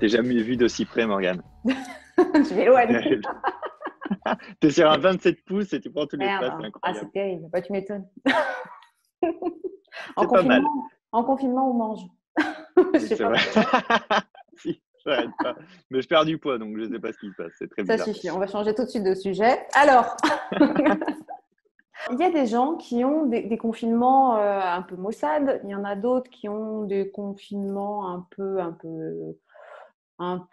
t'ai jamais vu d'aussi près, Morgane. Je m'éloigne. T'es sur un 27 pouces et tu prends tout Merde, l'espace, c'est hein. Ah, incroyable. c'est terrible. Bah, tu m'étonnes. En C'est pas mal. confinement, en confinement, on mange. Je Oui, sais c'est pas vrai. pourquoi. Si, j'arrête pas. Mais je perds du poids, donc je sais pas ce qui se passe. C'est très Ça bizarre. suffit. On va changer tout de suite de sujet. Alors, il y a des gens qui ont des confinements un peu maussades. Il y en a d'autres qui ont des confinements un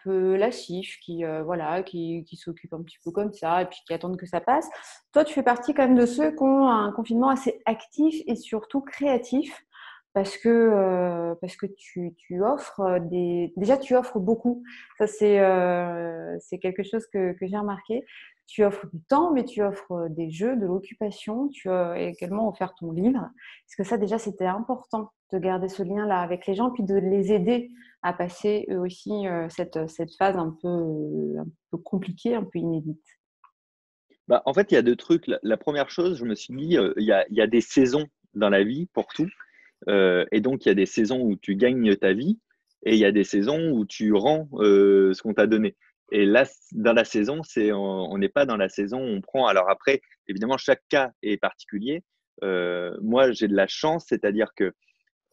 peu lascifs, voilà, qui s'occupent un petit peu comme ça et puis qui attendent que ça passe. Toi, tu fais partie quand même de ceux qui ont un confinement assez actif et surtout créatif parce que tu offres déjà tu offres beaucoup. Ça c'est quelque chose que j'ai remarqué. Tu offres du temps, mais tu offres des jeux, de l'occupation. Tu as également offert ton livre. Parce que ça, déjà, c'était important de garder ce lien-là avec les gens, puis de les aider à passer eux aussi cette phase un peu compliquée, un peu inédite. Bah, en fait, il y a deux trucs. La première chose, je me suis dit, il y a des saisons dans la vie pour tout. Et donc, il y a des saisons où tu gagnes ta vie et il y a des saisons où tu rends ce qu'on t'a donné. Et là, dans la saison, on n'est pas dans la saison où on prend. Alors après, évidemment, chaque cas est particulier. Moi, j'ai de la chance, c'est-à-dire que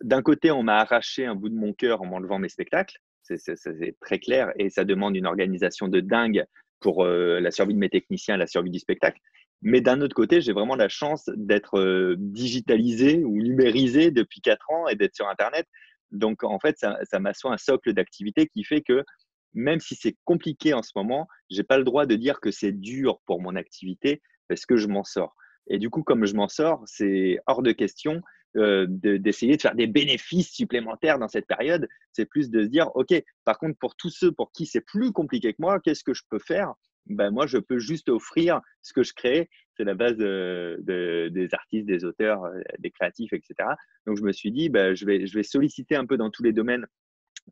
d'un côté, on m'a arraché un bout de mon cœur en m'enlevant mes spectacles. C'est très clair et ça demande une organisation de dingue pour la survie de mes techniciens, la survie du spectacle. Mais d'un autre côté, j'ai vraiment la chance d'être digitalisé ou numérisé depuis 4 ans et d'être sur Internet. Donc, en fait, ça m'assoit un socle d'activité qui fait que même si c'est compliqué en ce moment, j'ai pas le droit de dire que c'est dur pour mon activité parce que je m'en sors. Et du coup, comme je m'en sors, c'est hors de question d'essayer de faire des bénéfices supplémentaires dans cette période. C'est plus de se dire, OK, par contre, pour tous ceux pour qui c'est plus compliqué que moi, qu'est-ce que je peux faire? Ben, moi, je peux juste offrir ce que je crée. C'est la base des artistes, des auteurs, des créatifs, etc. Donc, je me suis dit, ben, je vais solliciter un peu dans tous les domaines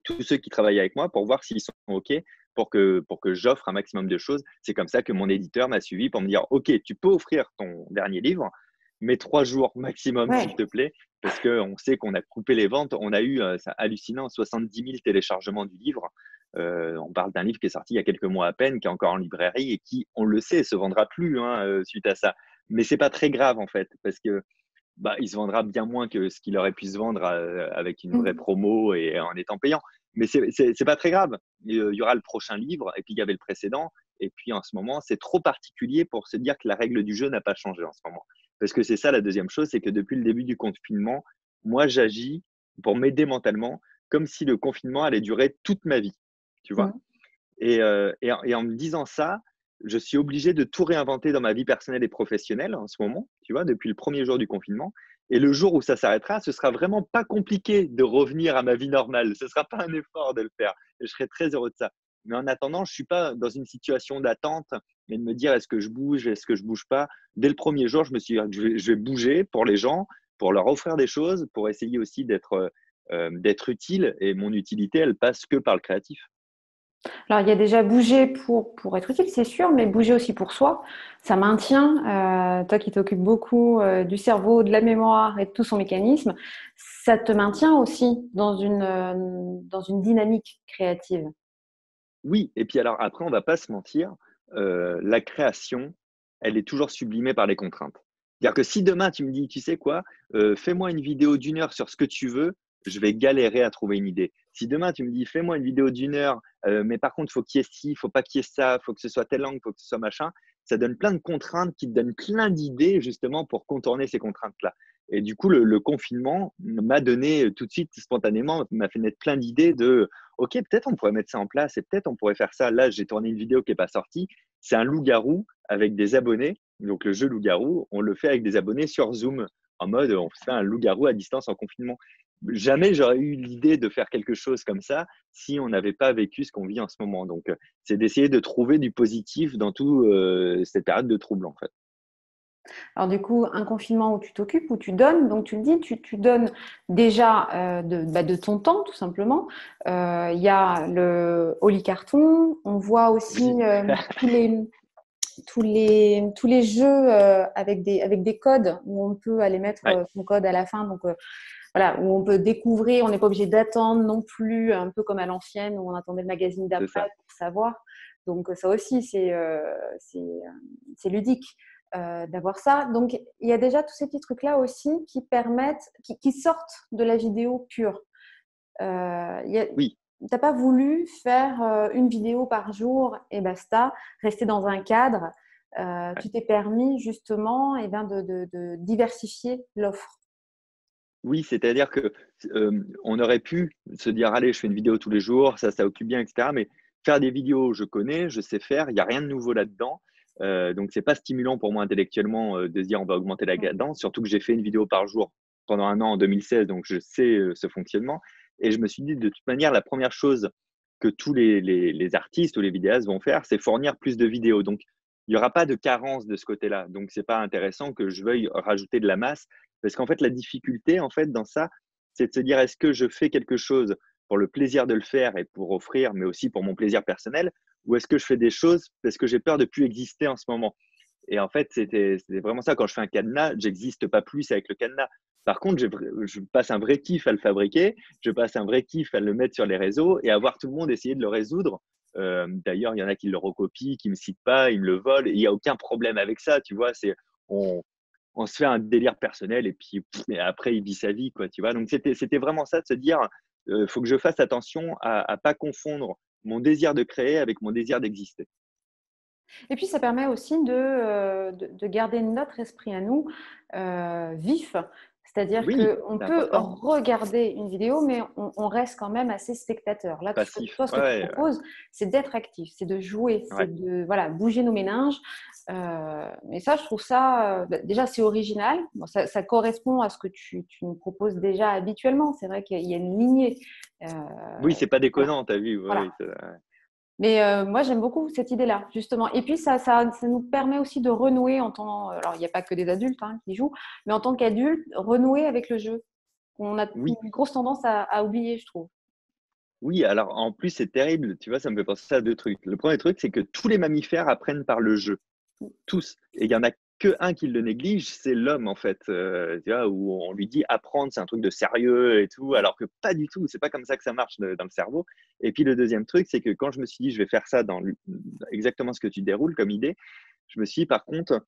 tous ceux qui travaillent avec moi pour voir s'ils sont OK pour que j'offre un maximum de choses. C'est comme ça que mon éditeur m'a suivi pour me dire, OK, tu peux offrir ton dernier livre, mais 3 jours maximum, s'il Ouais. te plaît, parce qu'on sait qu'on a coupé les ventes. On a eu, c'est hallucinant, 70 000 téléchargements du livre. On parle d'un livre qui est sorti il y a quelques mois à peine, qui est encore en librairie et qui, on le sait, se vendra plus hein, suite à ça. Mais c'est pas très grave en fait, parce que bah, il se vendra bien moins que ce qu'il aurait pu se vendre avec une vraie Mm. promo et en étant payant. Mais c'est pas très grave. Il y aura le prochain livre et puis il y avait le précédent. Et puis en ce moment, c'est trop particulier pour se dire que la règle du jeu n'a pas changé en ce moment. Parce que c'est ça la deuxième chose, c'est que depuis le début du confinement, moi j'agis pour m'aider mentalement comme si le confinement allait durer toute ma vie. Tu vois? Mm. Et en me disant ça, je suis obligé de tout réinventer dans ma vie personnelle et professionnelle en ce moment, tu vois, depuis le premier jour du confinement. Et le jour où ça s'arrêtera, ce sera vraiment pas compliqué de revenir à ma vie normale. Ce sera pas un effort de le faire. Et je serai très heureux de ça. Mais en attendant, je suis pas dans une situation d'attente et de me dire est-ce que je bouge, est-ce que je bouge pas. Dès le premier jour, je me suis dit je vais bouger pour les gens, pour leur offrir des choses, pour essayer aussi d'être utile. Et mon utilité, elle passe que par le créatif. Alors, il y a déjà bouger pour être utile, c'est sûr, mais bouger aussi pour soi. Ça maintient, toi qui t'occupes beaucoup du cerveau, de la mémoire et de tout son mécanisme, ça te maintient aussi dans une dynamique créative. Oui, et puis alors après, on va pas se mentir, la création, elle est toujours sublimée par les contraintes. C'est-à-dire que si demain tu me dis: «Tu sais quoi? Fais-moi une vidéo d'une heure sur ce que tu veux», je vais galérer à trouver une idée. Si demain tu me dis: «Fais-moi une vidéo d'une heure, mais par contre, faut qu'il y ait ci, faut pas qu'il y ait ça, faut que ce soit telle langue, faut que ce soit machin», ça donne plein de contraintes qui te donnent plein d'idées justement pour contourner ces contraintes-là. Et du coup, le confinement m'a donné, tout de suite, spontanément, m'a fait naître plein d'idées de OK, peut-être on pourrait mettre ça en place et peut-être on pourrait faire ça. Là, j'ai tourné une vidéo qui n'est pas sortie. C'est un loup-garou avec des abonnés. Donc, le jeu loup-garou, on le fait avec des abonnés sur Zoom, en mode on fait un loup-garou à distance en confinement. Jamais j'aurais eu l'idée de faire quelque chose comme ça si on n'avait pas vécu ce qu'on vit en ce moment. Donc, c'est d'essayer de trouver du positif dans toute cette période de trouble, en fait. Alors du coup, un confinement où tu t'occupes, où tu donnes, donc tu le dis, tu donnes déjà de ton temps tout simplement. Il y a le Oli Carton, on voit aussi Oui, tous les tous les jeux avec des codes où on peut aller mettre Ouais, son code à la fin. Donc, voilà, où on peut découvrir, on n'est pas obligé d'attendre non plus, un peu comme à l'ancienne où on attendait le magazine c'est d'après ça. pour savoir. Donc, ça aussi, c'est ludique d'avoir ça. Donc, il y a déjà tous ces petits trucs-là aussi qui permettent, qui sortent de la vidéo pure. Oui. T'as pas voulu faire une vidéo par jour et basta, rester dans un cadre. Ouais. Tu t'es permis justement de diversifier l'offre. Oui, c'est-à-dire que on aurait pu se dire, allez, je fais une vidéo tous les jours, ça occupe bien, etc. Mais faire des vidéos, je connais, je sais faire, il n'y a rien de nouveau là-dedans. Donc, c'est pas stimulant pour moi intellectuellement de se dire, on va augmenter la cadence, surtout que j'ai fait une vidéo par jour pendant un an en 2016, donc je sais ce fonctionnement. Et je me suis dit, de toute manière, la première chose que tous les artistes ou les vidéastes vont faire, c'est fournir plus de vidéos. Donc, il n'y aura pas de carence de ce côté-là. Donc, c'est pas intéressant que je veuille rajouter de la masse parce qu'en fait, la difficulté, en fait, dans ça, c'est de se dire, est-ce que je fais quelque chose pour le plaisir de le faire et pour offrir, mais aussi pour mon plaisir personnel, ou est-ce que je fais des choses parce que j'ai peur de plus exister en ce moment? Et en fait, c'était vraiment ça. Quand je fais un cadenas, j'existe pas plus avec le cadenas. Par contre, je passe un vrai kiff à le fabriquer, je passe un vrai kiff à le mettre sur les réseaux et à voir tout le monde essayer de le résoudre. D'ailleurs, il y en a qui le recopient, qui me citent pas, ils me le volent. Il n'y a aucun problème avec ça, tu vois. On, on se fait un délire personnel et puis et après il vit sa vie, quoi, tu vois. Donc c'était vraiment ça de se dire, faut que je fasse attention à pas confondre mon désir de créer avec mon désir d'exister. Et puis, ça permet aussi de garder notre esprit à nous vif. C'est-à-dire Oui, qu'on c'est peut important. regarder une vidéo, mais on reste quand même assez spectateur. Là, Passif. toi, ce que tu Ouais, proposes, c'est d'être actif, c'est de jouer, c'est ouais. de voilà, bouger nos méninges. Mais ça, je trouve ça, déjà, c'est original. Bon, ça correspond à ce que tu nous proposes déjà habituellement. C'est vrai qu'il y a une lignée. Euh, Oui, c'est pas voilà. déconnant, t'as vu. Voilà. Ouais, Mais moi, j'aime beaucoup cette idée-là, justement. Et puis, ça nous permet aussi de renouer en tant… Alors, il n'y a pas que des adultes qui jouent, mais en tant qu'adultes, renouer avec le jeu. On a oui, une grosse tendance à oublier, je trouve. oui, alors en plus c'est terrible, tu vois, ça me fait penser à 2 trucs. Le premier truc, c'est que tous les mammifères apprennent par le jeu. Tous. Et il y en a que un qui le néglige, c'est l'homme en fait. Tu vois, où on lui dit apprendre, c'est un truc de sérieux et tout, alors que pas du tout. C'est pas comme ça que ça marche dans le cerveau. Et puis le deuxième truc, c'est que quand je me suis dit je vais faire ça dans exactement ce que tu déroules comme idée, je me suis dit par contre,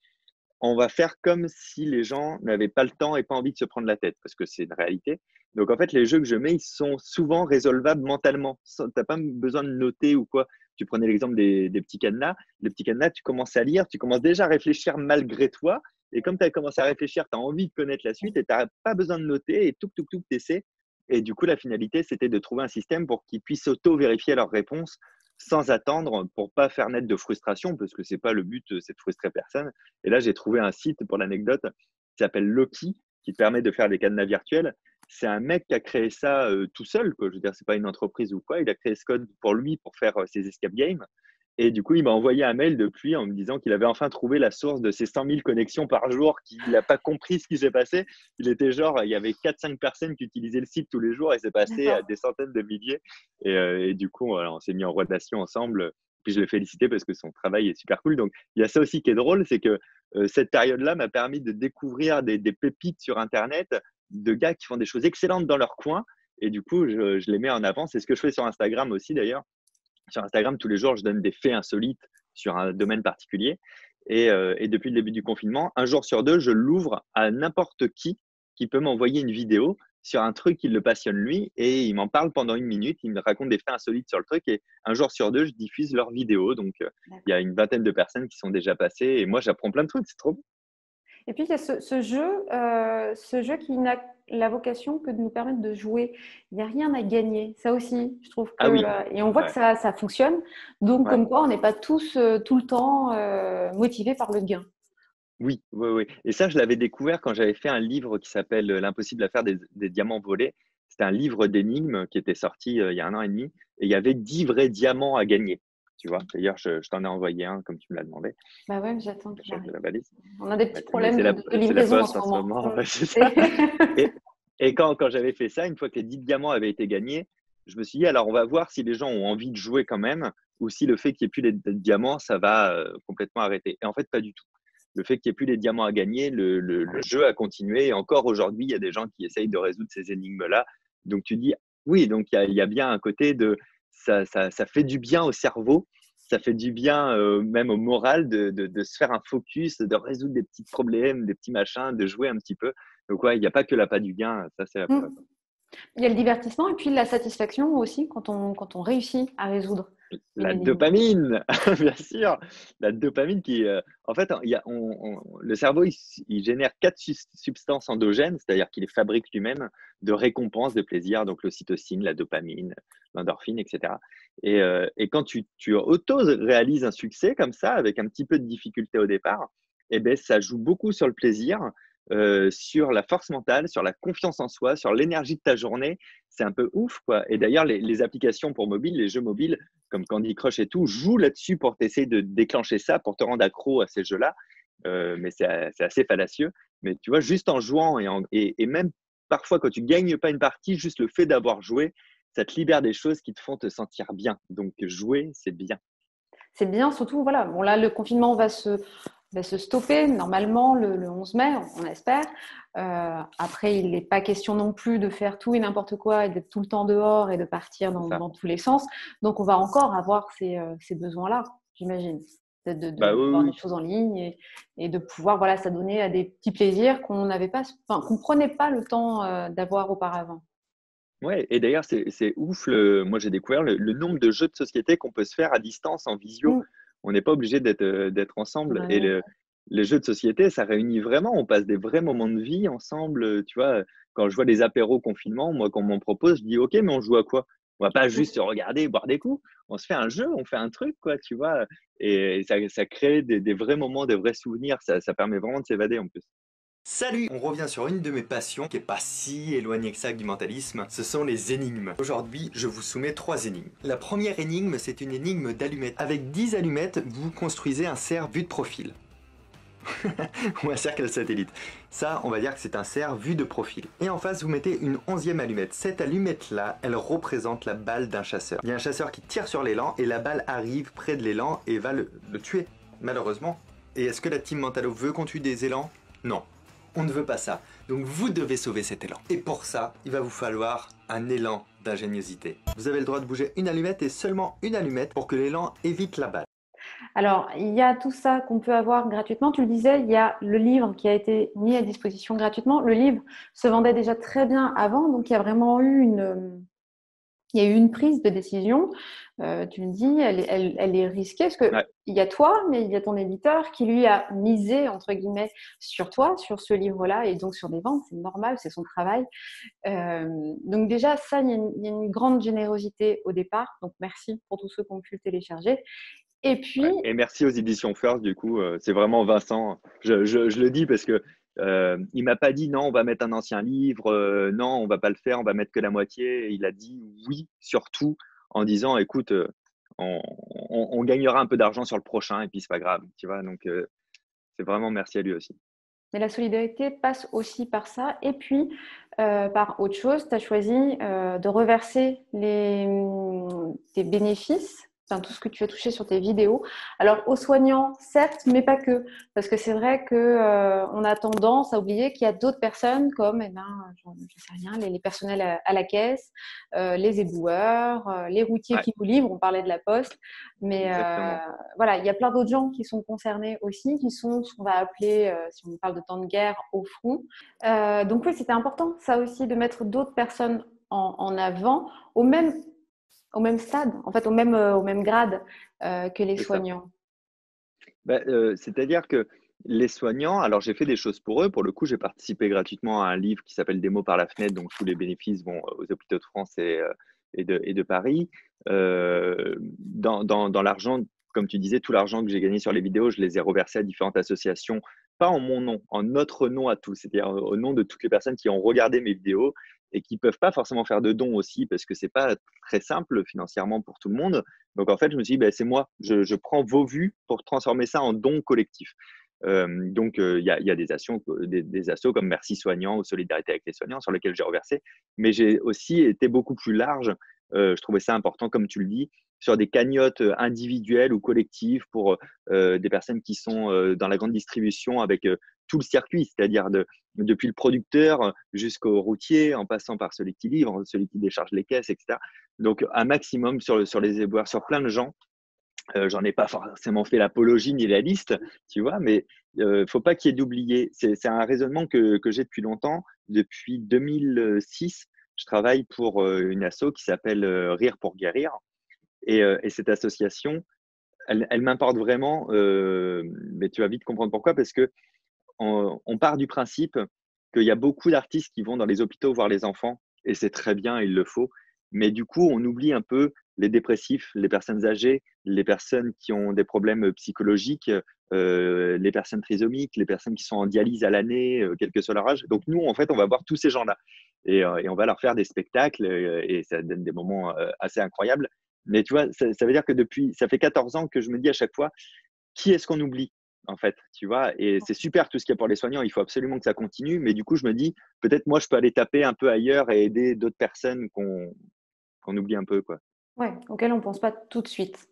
on va faire comme si les gens n'avaient pas le temps et pas envie de se prendre la tête, parce que c'est une réalité. Donc en fait, les jeux que je mets, ils sont souvent résolvables mentalement. Tu n'as pas besoin de noter ou quoi. Tu prenais l'exemple des petits cadenas. Les petits cadenas, tu commences à lire, tu commences déjà à réfléchir malgré toi. Et comme tu as commencé à réfléchir, tu as envie de connaître la suite et tu n'as pas besoin de noter et tout, t'essaies. Et du coup, la finalité, c'était de trouver un système pour qu'ils puissent auto-vérifier leurs réponses sans attendre pour pas faire naître de frustration, parce que c'est pas le but, c'est de frustrer personne. Et là, j'ai trouvé un site pour l'anecdote qui s'appelle Loki, qui permet de faire des cadenas virtuels. C'est un mec qui a créé ça tout seul, quoi. Je veux dire, c'est pas une entreprise ou quoi. Il a créé ce code pour lui pour faire ses escape games. Et du coup, il m'a envoyé un mail depuis en me disant qu'il avait enfin trouvé la source de ces 100 000 connexions par jour, qu'il n'a pas compris ce qui s'est passé. Il était genre, il y avait 4-5 personnes qui utilisaient le site tous les jours et c'est passé à D'accord. des centaines de milliers. Et du coup, voilà, on s'est mis en relation ensemble. Puis je l'ai félicité parce que son travail est super cool. Donc, il y a ça aussi qui est drôle, c'est que cette période-là m'a permis de découvrir des pépites sur Internet de gars qui font des choses excellentes dans leur coin. Et du coup, je les mets en avant. C'est ce que je fais sur Instagram aussi, d'ailleurs. Sur Instagram, tous les jours, je donne des faits insolites sur un domaine particulier. Et depuis le début du confinement, un jour sur deux, je l'ouvre à n'importe qui peut m'envoyer une vidéo sur un truc qui le passionne lui et il m'en parle pendant 1 minute. Il me raconte des faits insolites sur le truc et un jour sur deux, je diffuse leurs vidéos. Donc, il y a une vingtaine de personnes qui sont déjà passées et moi, j'apprends plein de trucs. C'est trop bien. Et puis, il y a ce jeu qui n'a la vocation que de nous permettre de jouer. Il n'y a rien à gagner. Ça aussi, je trouve que… Ah oui, et on voit que ouais, ça fonctionne. Donc, ouais. comme quoi, on n'est pas tous tout le temps motivés par le gain. Oui, oui, oui. Et ça, je l'avais découvert quand j'avais fait un livre qui s'appelle L'impossible affaire des diamants volés. C'était un livre d'énigmes qui était sorti il y a un an et demi. Et il y avait 10 vrais diamants à gagner. Tu vois, d'ailleurs, je t'en ai envoyé un comme tu me l'as demandé, Bah ouais, j'attends le qu'il chef de arrive. la balise. On a des Ouais, petits mais problèmes de c'est la livraison en poste ce en ce moment. moment. Ouais, c'est ça. Et, et quand j'avais fait ça, une fois que les 10 diamants avaient été gagnés, je me suis dit, alors on va voir si les gens ont envie de jouer quand même, ou si le fait qu'il n'y ait plus les diamants, ça va complètement arrêter. Et en fait, pas du tout. Le fait qu'il n'y ait plus les diamants à gagner, le jeu a continué. Et encore aujourd'hui, il y a des gens qui essayent de résoudre ces énigmes-là. Donc tu dis, oui, donc il y a bien un côté de ça fait du bien au cerveau, ça fait du bien même au moral de se faire un focus, de résoudre des petits problèmes, des petits machins, de jouer un petit peu. Donc ouais, il n'y a pas que l'appât du gain, ça c'est la Mm. preuve. Il y a le divertissement et puis la satisfaction aussi quand on réussit à résoudre une La énigme. dopamine, bien sûr, la dopamine qui, en fait, le cerveau, il génère quatre substances endogènes, c'est-à-dire qu'il les fabrique lui-même de récompense, de plaisir, donc l'ocytocine, la dopamine, l'endorphine, etc. Et quand tu auto-réalises un succès comme ça, avec un petit peu de difficulté au départ, eh ben, ça joue beaucoup sur le plaisir, sur la force mentale, sur la confiance en soi, sur l'énergie de ta journée. C'est un peu ouf, quoi. Et d'ailleurs, les applications pour mobile, les jeux mobiles, comme Candy Crush et tout, jouent là-dessus pour t'essayer de déclencher ça, pour te rendre accro à ces jeux-là. Mais c'est assez fallacieux. Mais tu vois, juste en jouant et même parfois quand tu gagnes pas une partie, juste le fait d'avoir joué, ça te libère des choses qui te font te sentir bien. Donc jouer, c'est bien. C'est bien, surtout, voilà, bon là, le confinement va se stopper normalement le 11 mai, on espère. Après, il n'est pas question non plus de faire tout et n'importe quoi et d'être tout le temps dehors et de partir C'est ça. dans tous les sens. Donc, on va encore avoir ces besoins-là, j'imagine, Bah oui, voir oui, des oui. choses en ligne et de pouvoir voilà, s'adonner à des petits plaisirs qu'on n'avait pas, enfin, qu'on prenait pas le temps d'avoir auparavant. Ouais, et d'ailleurs, c'est ouf. Moi, j'ai découvert le nombre de jeux de société qu'on peut se faire à distance, en visio. Mm. On n'est pas obligé d'être ensemble. Et Ouais. les jeux de société, ça réunit vraiment. On passe des vrais moments de vie ensemble. Tu vois, quand je vois des apéros confinement, moi, qu'on m'en propose, je dis, OK, mais on joue à quoi? On va pas juste se regarder et boire des coups. On se fait un jeu, on fait un truc, quoi, tu vois. Et ça crée des vrais moments, des vrais souvenirs. Ça permet vraiment de s'évader en plus. Salut! On revient sur une de mes passions qui est pas si éloignée que ça du mentalisme, ce sont les énigmes. Aujourd'hui, je vous soumets 3 énigmes. La première énigme, c'est une énigme d'allumettes. Avec 10 allumettes, vous construisez un cerf vu de profil. Ou un cercle satellite. Ça, on va dire que c'est un cerf vu de profil. Et en face, vous mettez une 11e allumette. Cette allumette-là, elle représente la balle d'un chasseur. Il y a un chasseur qui tire sur l'élan et la balle arrive près de l'élan et va le tuer, malheureusement. Et est-ce que la team Mentalo veut qu'on tue des élans? Non. On ne veut pas ça. Donc vous devez sauver cet élan. Et pour ça, il va vous falloir un élan d'ingéniosité. Vous avez le droit de bouger une allumette et seulement une allumette pour que l'élan évite la balle. Alors, il y a tout ça qu'on peut avoir gratuitement. Tu le disais, il y a le livre qui a été mis à disposition gratuitement. Le livre se vendait déjà très bien avant, donc il y a vraiment eu il y a eu une prise de décision. Tu le dis, elle est risquée parce que Ouais. il y a toi, mais il y a ton éditeur qui lui a misé entre guillemets sur toi, sur ce livre-là, et donc sur des ventes. C'est normal, c'est son travail. Donc déjà, ça, il y a une grande générosité au départ. Donc merci pour tous ceux qui ont pu le télécharger. Et puis, Ouais. Et merci aux éditions First, du coup, c'est vraiment Vincent. Je le dis parce que il m'a pas dit non, on va mettre un ancien livre, non, on va pas le faire, on va mettre que la moitié. Il a dit oui, surtout en disant, écoute, on gagnera un peu d'argent sur le prochain et puis c'est pas grave, tu vois. Donc c'est vraiment merci à lui aussi. mais la solidarité passe aussi par ça. Et puis, par autre chose, tu as choisi de reverser tes bénéfices, enfin, tout ce que tu as touché sur tes vidéos. Alors, aux soignants, certes, mais pas que. Parce que c'est vrai qu'on on a tendance à oublier qu'il y a d'autres personnes comme, eh ben, je sais rien, les personnels à la caisse, les éboueurs, les routiers Ouais, qui vous livrent. On parlait de la poste. Mais exactement. voilà, il y a plein d'autres gens qui sont concernés aussi, qui sont ce qu'on va appeler, si on parle de temps de guerre, au front. Donc oui, c'était important, ça aussi, de mettre d'autres personnes en avant, au même stade, en fait, au même grade que les C'est ça. soignants. Bah, c'est-à-dire que les soignants, alors j'ai fait des choses pour eux. Pour le coup, j'ai participé gratuitement à un livre qui s'appelle Des mots par la fenêtre, donc tous les bénéfices vont aux hôpitaux de France et de Paris. Dans l'argent, comme tu disais, tout l'argent que j'ai gagné sur les vidéos, je les ai reversés à différentes associations, pas en mon nom, en notre nom à tous, c'est-à-dire au nom de toutes les personnes qui ont regardé mes vidéos et qui peuvent pas forcément faire de dons aussi parce que c'est pas très simple financièrement pour tout le monde. Donc en fait, je me suis dit, ben, c'est moi, je prends vos vues pour transformer ça en dons collectifs. Donc, il y a des assos comme Merci Soignants ou Solidarité avec les soignants sur lesquels j'ai reversé. Mais j'ai aussi été beaucoup plus large. Je trouvais ça important, comme tu le dis, sur des cagnottes individuelles ou collectives pour des personnes qui sont dans la grande distribution avec tout le circuit, c'est-à-dire depuis le producteur jusqu'au routier, en passant par celui qui livre, celui qui décharge les caisses, etc. Donc, un maximum sur les éboueurs, sur plein de gens. J'en ai pas forcément fait l'apologie ni la liste, tu vois, mais faut pas qu'il y ait d'oubliés. C'est un raisonnement que j'ai depuis longtemps. Depuis 2006, je travaille pour une asso qui s'appelle Rire pour guérir. Et cette association, elle m'importe vraiment, mais tu vas vite comprendre pourquoi, parce que on part du principe qu'il y a beaucoup d'artistes qui vont dans les hôpitaux voir les enfants, et c'est très bien, il le faut. Mais du coup, on oublie un peu les dépressifs, les personnes âgées, les personnes qui ont des problèmes psychologiques, les personnes trisomiques, les personnes qui sont en dialyse à l'année, quel que soit leur âge. Donc nous, en fait, on va voir tous ces gens-là et on va leur faire des spectacles et ça donne des moments assez incroyables. Mais tu vois, ça veut dire que ça fait 14 ans que je me dis à chaque fois, qui est-ce qu'on oublie en fait, tu vois? Et c'est super tout ce qu'il y a pour les soignants, il faut absolument que ça continue, mais du coup, je me dis: «Peut-être moi, je peux aller taper un peu ailleurs et aider d'autres personnes qu'on oublie un peu, quoi». Ouais, auquel on pense pas tout de suite.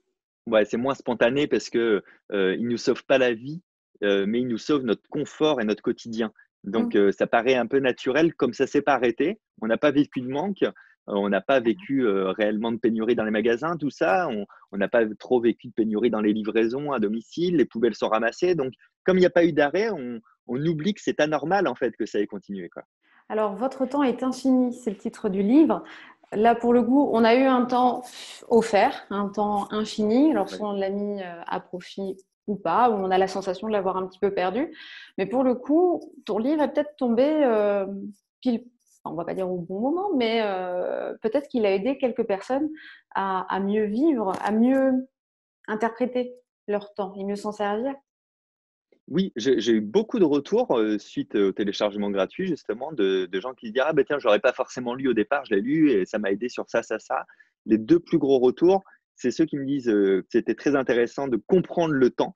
Ouais, c'est moins spontané parce que, ils nous sauvent pas la vie, mais ils nous sauvent notre confort et notre quotidien. Donc, Mmh. ça paraît un peu naturel, comme ça s'est pas arrêté. On n'a pas vécu de manque, on n'a pas vécu, réellement de pénurie dans les magasins, tout ça. On n'a pas trop vécu de pénurie dans les livraisons à domicile, les poubelles sont ramassées. Donc, comme il y a pas eu d'arrêt, on oublie que c'est anormal, en fait, que ça ait continué, quoi. Alors, Votre temps est infini, c'est le titre du livre. Là, pour le coup, on a eu un temps offert, un temps infini. Alors, Ouais. soit on l'a mis à profit ou pas, ou on a la sensation de l'avoir un petit peu perdu. Mais pour le coup, ton livre est peut-être tombé pile, enfin, on va pas dire au bon moment, mais peut-être qu'il a aidé quelques personnes à mieux vivre, à mieux interpréter leur temps et mieux s'en servir. Oui, j'ai eu beaucoup de retours, suite au téléchargement gratuit justement de gens qui disent: «Ah ben tiens, je l'aurais pas forcément lu au départ, je l'ai lu et ça m'a aidé sur ça, ça, ça». Les 2 plus gros retours, c'est ceux qui me disent, que c'était très intéressant de comprendre le temps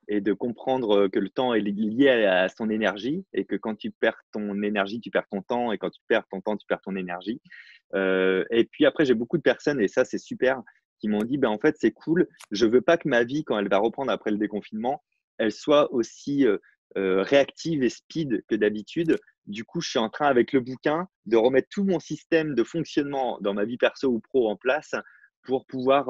et de comprendre, que le temps est lié à son énergie et que quand tu perds ton énergie, tu perds ton temps et quand tu perds ton temps, tu perds ton énergie. Et puis après, j'ai beaucoup de personnes et ça, c'est super, qui m'ont dit: «Ben, en fait, c'est cool, je veux pas que ma vie, quand elle va reprendre après le déconfinement, elle soit aussi, réactive et speed que d'habitude. Du coup, je suis en train, avec le bouquin, de remettre tout mon système de fonctionnement dans ma vie perso ou pro en place pour pouvoir,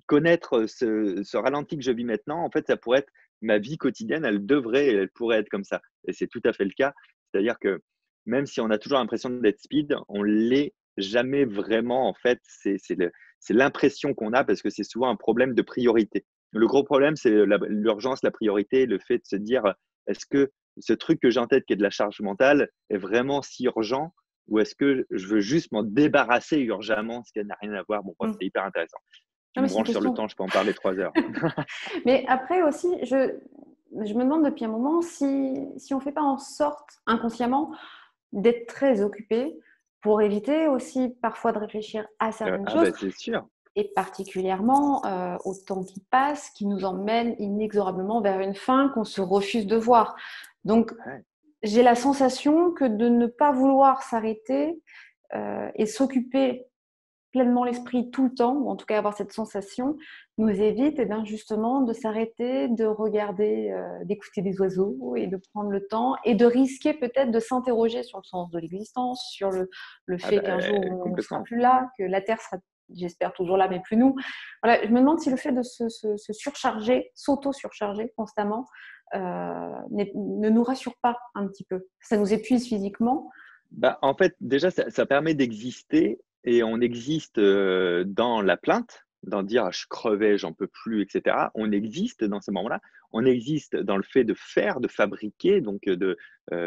connaître ce ralenti que je vis maintenant. En fait, ça pourrait être ma vie quotidienne, elle pourrait être comme ça et c'est tout à fait le cas. C'est-à-dire que même si on a toujours l'impression d'être speed, on l'est jamais vraiment en fait. C'est l'impression qu'on a parce que c'est souvent un problème de priorité. Le gros problème, c'est l'urgence, la priorité, le fait de se dire: «Est-ce que ce truc que j'ai en tête qui est de la charge mentale est vraiment si urgent ou est-ce que je veux juste m'en débarrasser urgemment, ce qui n'a rien à voir?» Bon bref, Mmh. c'est hyper intéressant. Tu Non, me mais c'est une branches sur le question. temps, je peux en parler 3 heures. Mais après aussi, je me demande depuis un moment si on ne fait pas en sorte, inconsciemment, d'être très occupé pour éviter aussi parfois de réfléchir à certaines Ah choses, bah, c'est sûr. et particulièrement au temps qui passe, qui nous emmène inexorablement vers une fin qu'on se refuse de voir. Donc, Ouais. j'ai la sensation que de ne pas vouloir s'arrêter et s'occuper pleinement l'esprit tout le temps, ou en tout cas avoir cette sensation, nous évite justement de s'arrêter, de regarder, d'écouter des oiseaux et de prendre le temps et de risquer peut-être de s'interroger sur le sens de l'existence, sur le Ah fait bah, qu'un jour on ne sera complètement. plus là, que la Terre sera, j'espère, toujours là, mais plus nous. Voilà, je me demande si le fait de se surcharger, s'auto-surcharger constamment, ne nous rassure pas un petit peu. Ça nous épuise physiquement. Bah, en fait, déjà, ça permet d'exister et on existe, dans la plainte, dans dire: «Ah, «Je crevais, j'en peux plus» et cetera. On existe dans ces moments-là. On existe dans le fait de faire, de fabriquer, donc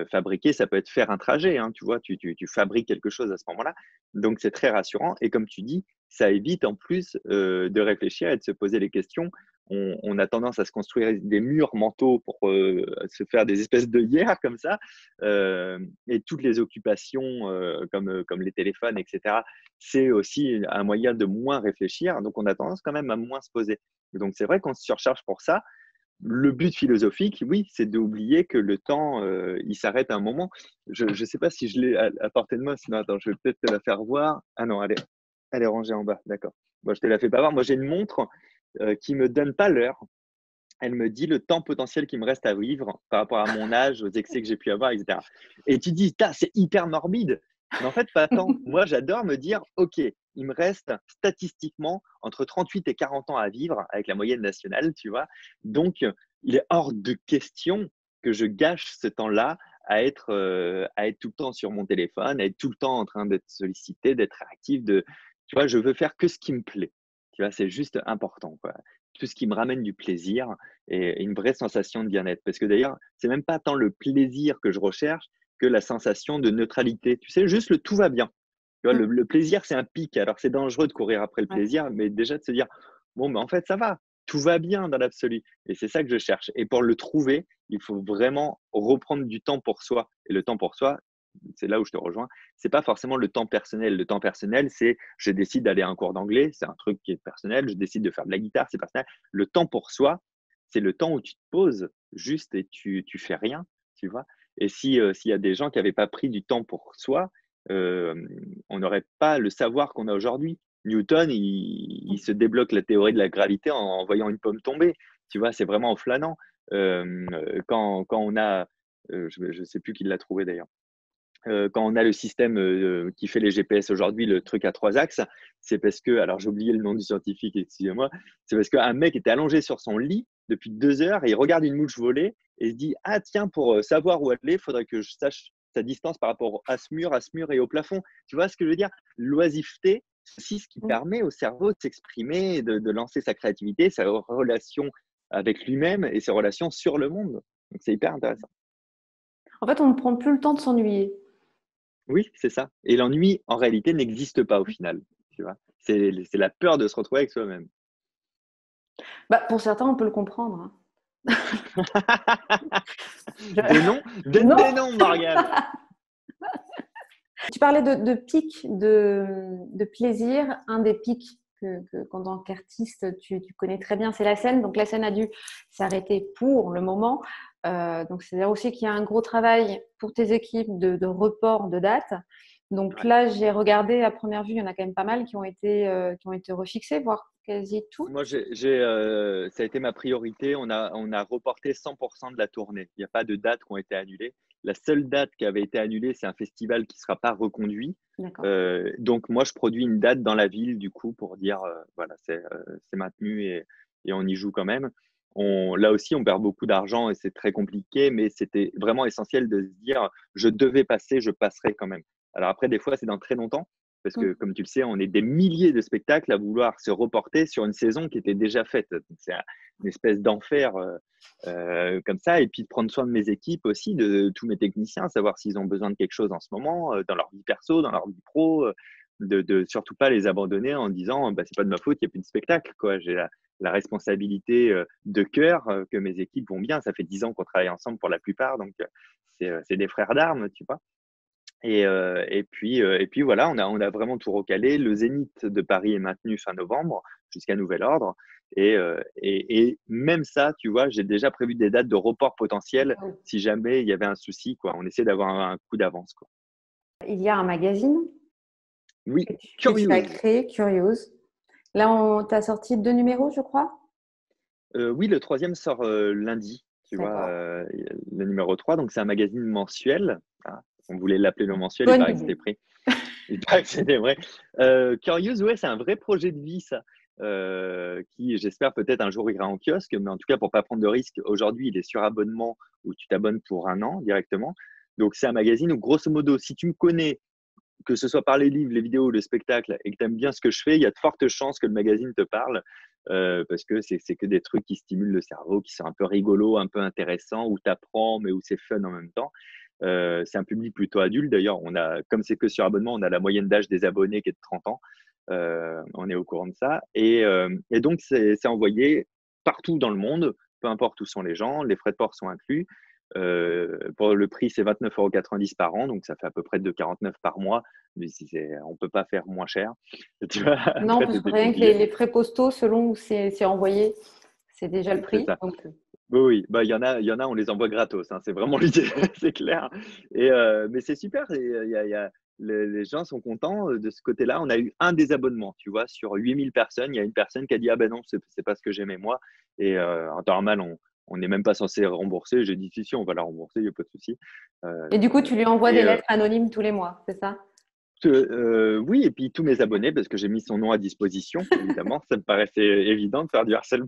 fabriquer, ça peut être faire un trajet, hein, tu vois? Tu fabriques quelque chose à ce moment-là, donc c'est très rassurant et comme tu dis, ça évite en plus, de réfléchir et de se poser les questions. On a tendance à se construire des murs mentaux pour, se faire des espèces d'œillères comme ça, et toutes les occupations, comme les téléphones et cetera, c'est aussi un moyen de moins réfléchir, donc on a tendance quand même à moins se poser. Donc c'est vrai qu'on se surcharge pour ça. le but philosophique, oui, c'est d'oublier que le temps, il s'arrête à un moment. Je ne sais pas si je l'ai à portée de main, sinon attends, je vais peut-être te la faire voir. Ah non, elle est rangée en bas, d'accord. Moi, je te la fais pas voir. Moi, j'ai une montre qui me donne pas l'heure. Elle me dit le temps potentiel qui me reste à vivre par rapport à mon âge, aux excès que j'ai pu avoir, etc. Et tu dis, c'est hyper morbide. Mais en fait, pas tant. Moi, j'adore me dire, OK, il me reste statistiquement entre 38 et 40 ans à vivre avec la moyenne nationale, tu vois. Donc, il est hors de question que je gâche ce temps-là à être tout le temps sur mon téléphone, à être tout le temps en train d'être sollicité, d'être actif. Tu vois, je veux faire que ce qui me plaît. Tu vois, c'est juste important, quoi. Tout ce qui me ramène du plaisir et une vraie sensation de bien-être. Parce que d'ailleurs, c'est même pas tant le plaisir que je recherche que la sensation de neutralité. Tu sais, juste le tout va bien. Tu vois, le plaisir, c'est un pic. Alors, c'est dangereux de courir après le Ouais. plaisir, mais déjà de se dire, bon, mais en fait, ça va. Tout va bien dans l'absolu. Et c'est ça que je cherche. Et pour le trouver, il faut vraiment reprendre du temps pour soi. Et le temps pour soi, c'est là où je te rejoins, c'est pas forcément le temps personnel. Le temps personnel, c'est je décide d'aller à un cours d'anglais, c'est un truc qui est personnel. Je décide de faire de la guitare, c'est personnel. Le temps pour soi, c'est le temps où tu te poses juste et tu fais rien, tu vois. Et s'il y a des gens qui n'avaient pas pris du temps pour soi, euh, on n'aurait pas le savoir qu'on a aujourd'hui. Newton, il se débloque la théorie de la gravité en voyant une pomme tomber. Tu vois, c'est vraiment en flânant. Quand on a, je ne sais plus qui l'a trouvé d'ailleurs, quand on a le système qui fait les GPS aujourd'hui, le truc à 3 axes, c'est parce que, alors j'ai oublié le nom du scientifique, excusez-moi, c'est parce qu'un mec était allongé sur son lit depuis 2 heures et il regarde une mouche voler et il se dit, ah tiens, pour savoir où elle est, il faudrait que je sache sa distance par rapport à ce mur et au plafond. Tu vois ce que je veux dire? L'oisiveté, c'est aussi ce qui permet au cerveau de s'exprimer, de lancer sa créativité, sa relation avec lui-même et ses relations sur le monde. Donc c'est hyper intéressant. En fait, on ne prend plus le temps de s'ennuyer. Oui, c'est ça. Et l'ennui, en réalité, n'existe pas au final. Tu vois, c'est la peur de se retrouver avec soi-même. Bah, pour certains, on peut le comprendre. Hein. Des noms? Donne Non. des noms, Morgane. Tu parlais de pics de plaisir. Un des pics qu'en tant qu'artiste, tu connais très bien, c'est la scène. Donc, la scène a dû s'arrêter pour le moment. Donc, c'est-à-dire aussi qu'il y a un gros travail pour tes équipes de report de date. Donc Ouais. là, j'ai regardé à première vue, il y en a quand même pas mal qui ont été refixés, voire quasi toutes. Moi, ça a été ma priorité. On a reporté 100% de la tournée. Il n'y a pas de dates qui ont été annulées. La seule date qui avait été annulée, c'est un festival qui ne sera pas reconduit. D'accord. Donc, moi, je produis une date dans la ville, du coup, pour dire, voilà, c'est maintenu et on y joue quand même. Là aussi, on perd beaucoup d'argent et c'est très compliqué, mais c'était vraiment essentiel de se dire, je devais passer, je passerai quand même. Alors après, des fois, c'est dans très longtemps. Parce que, comme tu le sais, on est des milliers de spectacles à vouloir se reporter sur une saison qui était déjà faite. C'est une espèce d'enfer comme ça. Et puis de prendre soin de mes équipes aussi, de tous mes techniciens, savoir s'ils ont besoin de quelque chose en ce moment, dans leur vie perso, dans leur vie pro, de surtout pas les abandonner en disant bah, c'est pas de ma faute, il n'y a plus de spectacle. Quoi. J'ai la responsabilité de cœur que mes équipes vont bien. Ça fait 10 ans qu'on travaille ensemble pour la plupart, donc c'est des frères d'armes, tu vois. Et puis voilà, on a vraiment tout recalé. Le Zénith de Paris est maintenu fin novembre jusqu'à nouvel ordre. Et même ça, tu vois, j'ai déjà prévu des dates de report potentiel si jamais il y avait un souci, quoi. On essaie d'avoir un coup d'avance, quoi. Il y a un magazine Oui, que tu as Curious. créé, Curious. Là, on t'a sorti 2 numéros, je crois. Oui, le troisième sort lundi, tu vois, D'accord. le numéro 3. Donc, c'est un magazine mensuel. Ah, on voulait l'appeler le mensuel, il Bonne paraît que idée. c'était pris. Il paraît que c'était vrai. Curious, ouais, c'est un vrai projet de vie, ça, qui, j'espère, peut-être un jour ira en kiosque. Mais en tout cas, pour pas prendre de risques, aujourd'hui, il est sur abonnement où tu t'abonnes pour 1 an directement. Donc, c'est un magazine où, grosso modo, si tu me connais, que ce soit par les livres, les vidéos ou le spectacle, et que tu aimes bien ce que je fais, il y a de fortes chances que le magazine te parle, parce que c'est que des trucs qui stimulent le cerveau, qui sont un peu rigolos, un peu intéressants, où tu apprends, mais où c'est fun en même temps. C'est un public plutôt adulte. D'ailleurs, comme c'est que sur abonnement, on a la moyenne d'âge des abonnés qui est de 30 ans. On est au courant de ça. Et donc, c'est envoyé partout dans le monde, peu importe où sont les gens. Les frais de port sont inclus. Pour le prix, c'est 29,90 € par an, donc ça fait à peu près 2,49 € par mois. Mais on ne peut pas faire moins cher. Tu vois, Non, après, parce tout que est rien que compliqué. les frais postaux, selon où c'est envoyé, c'est déjà le C'est prix. ça. Donc, Oui, oui, bah, il y en a, on les envoie gratos, hein, c'est vraiment l'idée, c'est clair. Mais c'est super, et il y a les gens sont contents, de ce côté-là. On a eu un désabonnement, tu vois? Sur 8 000 personnes, il y a une personne qui a dit: «Ah ben non, c'est pas ce que j'aimais moi», en temps normal, on n'est même pas censé rembourser. J'ai dit: «Si, si, on va la rembourser, il y a pas de souci». Et du coup, tu lui envoies Et des lettres anonymes tous les mois, c'est ça? oui, et puis tous mes abonnés, parce que j'ai mis son nom à disposition, évidemment, ça me paraissait évident de faire du harcèlement.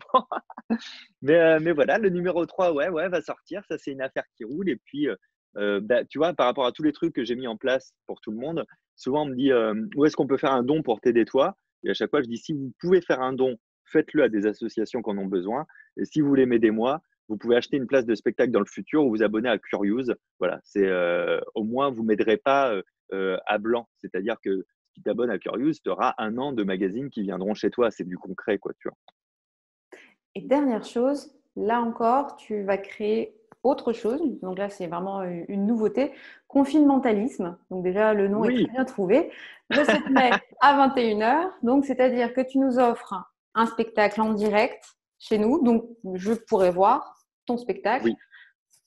Mais voilà, le numéro 3, ouais, ouais, va sortir. Ça, c'est une affaire qui roule. Et puis, bah, tu vois, par rapport à tous les trucs que j'ai mis en place pour tout le monde, souvent on me dit, «Où est-ce qu'on peut faire un don pour t'aider toi?» Et à chaque fois, je dis: «Si vous pouvez faire un don, faites-le à des associations qui en ont besoin. Et si vous voulez m'aider moi, vous pouvez acheter une place de spectacle dans le futur ou vous abonner à Curious». Voilà, au moins vous m'aiderez pas, à blanc. C'est-à-dire que si tu t'abonnes à Curious, tu auras 1 an de magazines qui viendront chez toi. C'est du concret, quoi, tu vois? Et dernière chose, là encore, tu vas créer autre chose. Donc là, c'est vraiment une nouveauté. Confinementalisme. Donc déjà, le nom est très Oui, bien trouvé. Le 7 mai à 21h. Donc, c'est-à-dire que tu nous offres un spectacle en direct chez nous. Donc, je pourrais voir ton spectacle oui,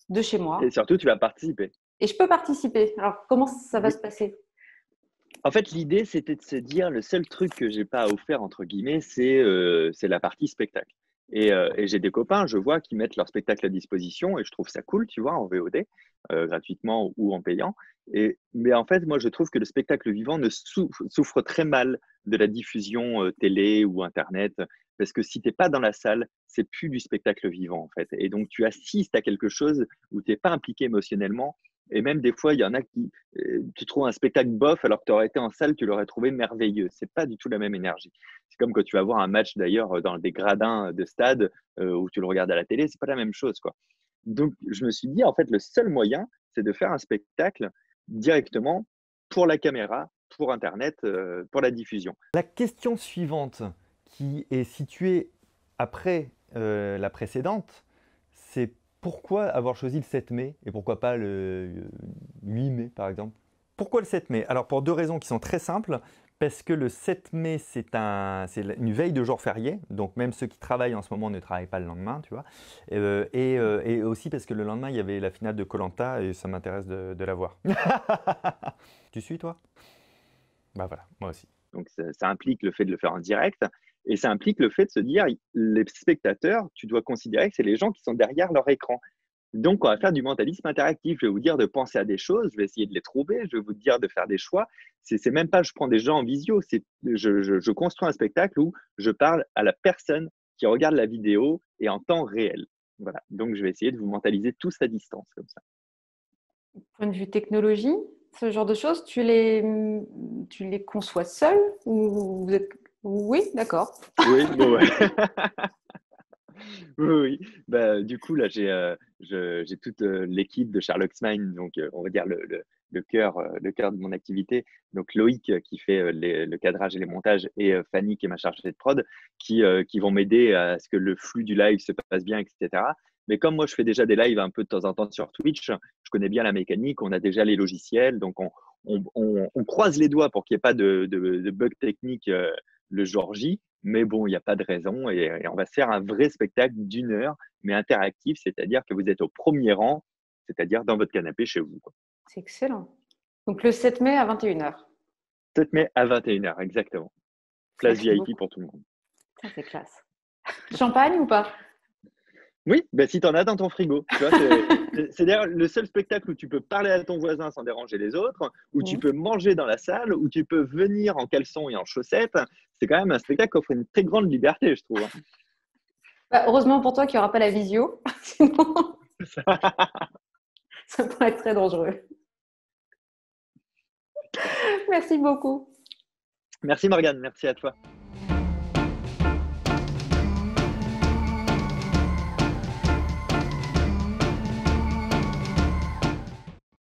de chez et moi. surtout tu vas participer. Et je peux participer. Alors, comment ça va Oui. se passer? En fait, l'idée, c'était de se dire: «Le seul truc que j'ai pas à offert» entre guillemets, c'est la partie spectacle. Et j'ai des copains, je vois, qui mettent leur spectacle à disposition, et je trouve ça cool, tu vois, en VOD, gratuitement ou en payant. Mais en fait, moi, je trouve que le spectacle vivant ne souffre très mal de la diffusion, télé ou internet, parce que si tu es pas dans la salle, c'est plus du spectacle vivant, en fait, et donc tu assistes à quelque chose où tu es pas impliqué émotionnellement. Et même des fois, il y en a qui tu trouves un spectacle bof alors que tu aurais été en salle, tu l'aurais trouvé merveilleux. C'est pas du tout la même énergie. C'est comme quand tu vas voir un match d'ailleurs, dans des gradins de stade, où tu le regardes à la télé, c'est pas la même chose, quoi. Donc je me suis dit: «En fait, le seul moyen, c'est de faire un spectacle directement pour la caméra, pour internet, pour la diffusion». La question suivante, qui est située après la précédente, c'est pourquoi avoir choisi le 7 mai et pourquoi pas le 8 mai par exemple? Pourquoi le 7 mai? Alors pour deux raisons qui sont très simples. Parce que le 7 mai, c'est une veille de jour férié, donc même ceux qui travaillent en ce moment ne travaillent pas le lendemain, tu vois. Et aussi parce que le lendemain, il y avait la finale de koh et ça m'intéresse de la voir. Tu suis, toi? Bah voilà, moi aussi. Donc ça implique le fait de le faire en direct, et ça implique le fait de se dire: «Les spectateurs, tu dois considérer que c'est les gens qui sont derrière leur écran». Donc, on va faire du mentalisme interactif. Je vais vous dire de penser à des choses, je vais essayer de les trouver, je vais vous dire de faire des choix. C'est même pas je prends des gens en visio, je construis un spectacle où je parle à la personne qui regarde la vidéo et en temps réel. Voilà. Donc, je vais essayer de vous mentaliser tous à distance comme ça. Point de vue technologie, ce genre de choses, tu les conçois seul ou vous êtes... Oui, d'accord. Oui, ouais, ouais. Oui, oui. Bah, du coup, là, j'ai toute, l'équipe de Sherlock's Mind, donc on va dire le cœur de mon activité. Donc Loïc, qui fait, le cadrage et les montages, et Fanny qui est ma chargée de prod, qui vont m'aider à ce que le flux du live se passe bien, et cetera. Mais comme moi, je fais déjà des lives un peu de temps en temps sur Twitch, je connais bien la mécanique, on a déjà les logiciels, donc on croise les doigts pour qu'il y ait pas de bug technique, le jour J. Mais bon, il n'y a pas de raison, et on va se faire un vrai spectacle d'1 heure, mais interactif, c'est-à-dire que vous êtes au premier rang, c'est-à-dire dans votre canapé chez vous, quoi. C'est excellent. Donc le 7 mai à 21h. 7 mai à 21 heures, exactement. Place Merci VIP beaucoup. pour tout le monde. Ça, c'est classe. Champagne ou pas? Oui, bah, si tu en as dans ton frigo, tu vois, c'est d'ailleurs le seul spectacle où tu peux parler à ton voisin sans déranger les autres, où tu Mhm. peux manger dans la salle, où tu peux venir en caleçon et en chaussettes. C'est quand même un spectacle qui offre une très grande liberté, je trouve, hein. Bah, heureusement pour toi qu'il n'y aura pas la visio. Sinon, ça pourrait être très dangereux. Merci beaucoup. Merci Morgane, merci à toi.